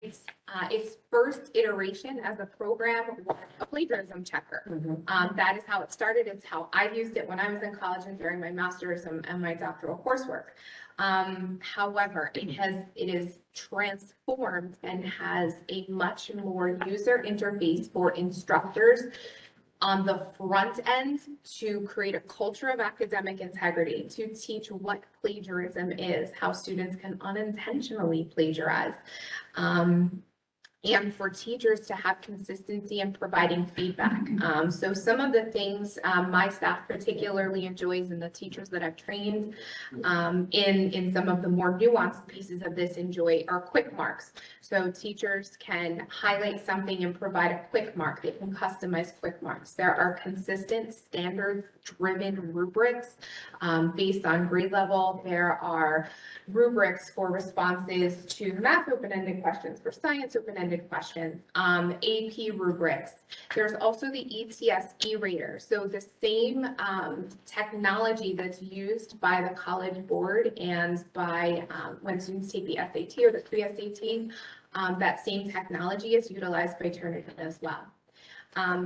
its first iteration as a program was a plagiarism checker. That is how it started. It's how I used it when I was in college and during my master's and my doctoral coursework. However, it is transformed and has a much more user interface for instructors on the front end to create a culture of academic integrity, to teach what plagiarism is, how students can unintentionally plagiarize, and for teachers to have consistency in providing feedback. So some of the things my staff particularly enjoys, and the teachers that I've trained in some of the more nuanced pieces of this enjoy, are quick marks. So teachers can highlight something and provide a quick mark. They can customize quick marks. There are consistent standards-driven rubrics based on grade level. There are rubrics for responses to math open-ended questions, for science open-ended questions, AP rubrics. There's also the ETS E-Rater. So the same technology that's used by the College Board and by when students take the SAT or the pre-SAT, that same technology is utilized by TurnItIn as well.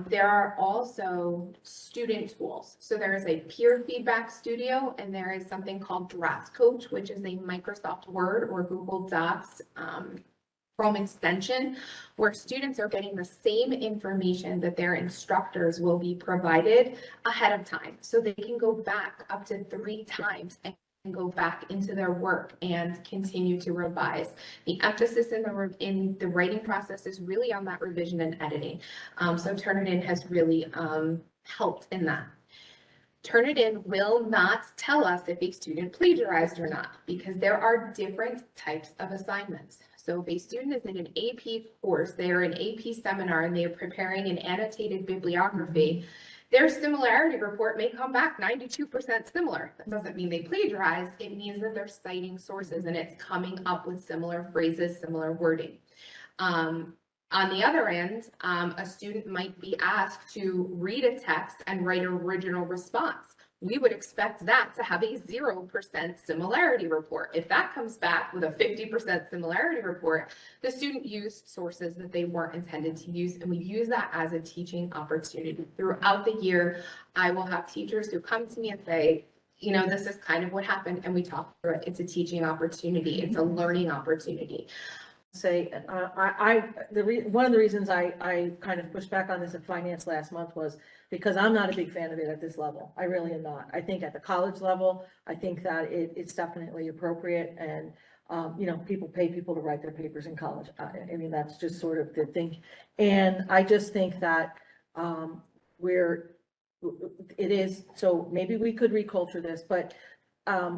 There are also student tools. So there is a peer feedback studio, and there is something called Draft Coach, which is a Microsoft Word or Google Docs Chrome extension, where students are getting the same information that their instructors will be provided ahead of time. So they can go back up to 3 times and go back into their work and continue to revise. The emphasis in the writing process is really on that revision and editing. So TurnItIn has really helped in that. TurnItIn will not tell us if a student plagiarized or not, because there are different types of assignments. So if a student is in an AP course, they are in AP seminar, and they are preparing an annotated bibliography, their similarity report may come back 92% similar. That doesn't mean they plagiarized. It means that they're citing sources and it's coming up with similar phrases, similar wording. On the other end, a student might be asked to read a text and write an original response. We would expect that to have a 0% similarity report. If that comes back with a 50% similarity report, the student used sources that they weren't intended to use, and we use that as a teaching opportunity. Throughout the year, I will have teachers who come to me and say, you know, this is kind of what happened, and we talk through it. It's a teaching opportunity. It's a learning opportunity. Say, one of the reasons I kind of pushed back on this in finance last month was because I'm not a big fan of it at this level. I really am not. I think at the college level, I think that it's definitely appropriate, and you know, people pay people to write their papers in college. I mean, that's just sort of the thing. And I just think that it is, so maybe we could reculture this, but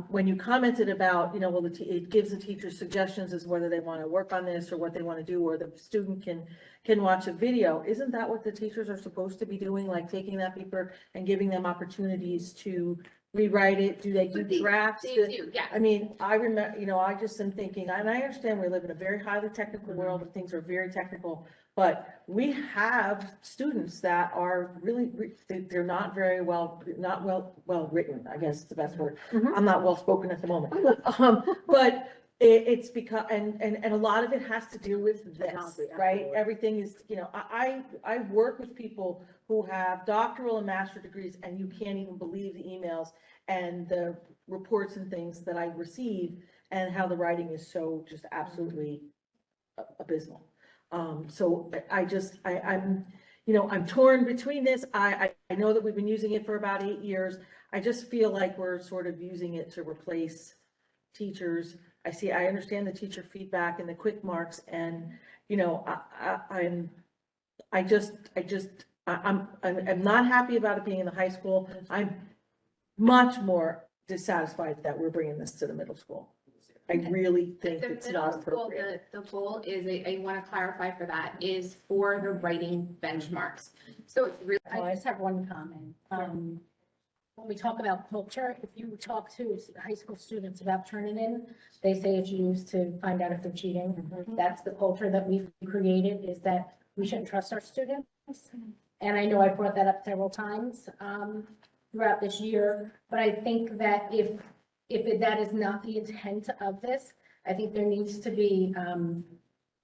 when you commented about, you know, well, it gives the teacher suggestions as whether they want to work on this or what they want to do, or the student can watch a video. Isn't that what the teachers are supposed to be doing? Like taking that paper and giving them opportunities to rewrite it? Do they do drafts? They do, yeah. I mean, I remember, you know, I just am thinking, and I understand we live in a very highly technical world and things are very technical, but we have students that are really, they're not very well, well written, I guess is the best word. I'm not well spoken at the moment. But it's because, and a lot of it has to do with this, right? Everything is, you know, I work with people who have doctoral and master degrees, and you can't even believe the emails and the reports and things that I receive, and how the writing is so just absolutely abysmal. So I'm, you know, I'm torn between this. I know that we've been using it for about 8 years. I just feel like we're sort of using it to replace teachers. I understand the teacher feedback and the quick marks, and, you know, I'm not happy about it being in the high school. I'm much more dissatisfied that we're bringing this to the middle school. I really think it's not appropriate. The goal is, I want to clarify for that, is for the writing benchmarks. So it's really. I just have one comment. When we talk about culture, if you talk to high school students about TurnItIn, they say it's used to find out if they're cheating. That's the culture that we've created, is that we shouldn't trust our students. And I know I brought that up several times throughout this year, but I think that if that is not the intent of this, I think there needs to be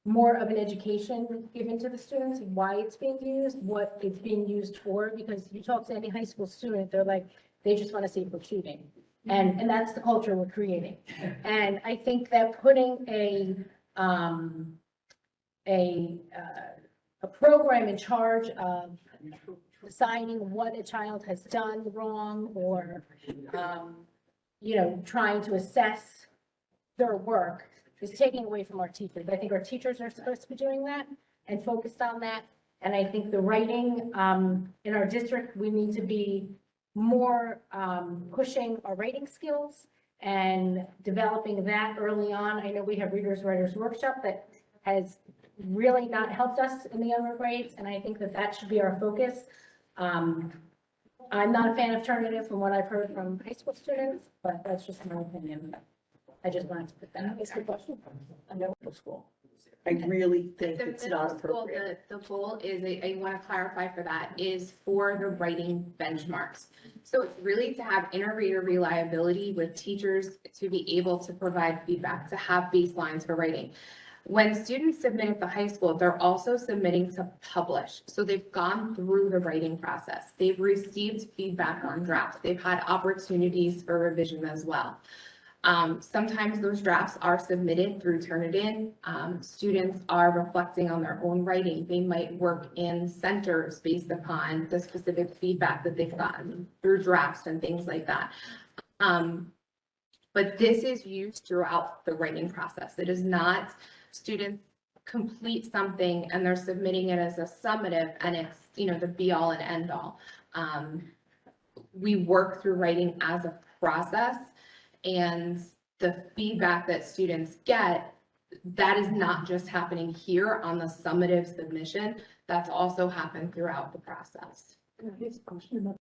more of an education given to the students, why it's being used, what it's being used for, because you talk to any high school student, they're like, they just want to see if we're cheating. And that's the culture we're creating. And I think that putting a program in charge of deciding what a child has done wrong or, trying to assess their work is taking away from our teachers. I think our teachers are supposed to be doing that and focused on that. And I think the writing, in our district, we need to be more, pushing our writing skills and developing that early on. I know we have Readers Writers Workshop that has really not helped us in the younger grades, and I think that that should be our focus. I'm not a fan of TurnItIn from what I've heard from high school students, but that's just my opinion. I just wanted to put that out. It's a question. A middle school. I really think The it's middle not school, appropriate. the goal is, I want to clarify for that, is for the writing benchmarks. So it's really to have inter-reader reliability with teachers to be able to provide feedback, to have baselines for writing. When students submit at the high school, they're also submitting to publish. So they've gone through the writing process. They've received feedback on drafts. They've had opportunities for revision as well. Sometimes those drafts are submitted through TurnItIn. Students are reflecting on their own writing. They might work in centers based upon the specific feedback that they've gotten through drafts and things like that. But this is used throughout the writing process. It is not students complete something and they're submitting it as a summative and it's, the be all and end all. We work through writing as a process. And the feedback that students get, that is not just happening here on the summative submission, that's also happened throughout the process. Here's a question about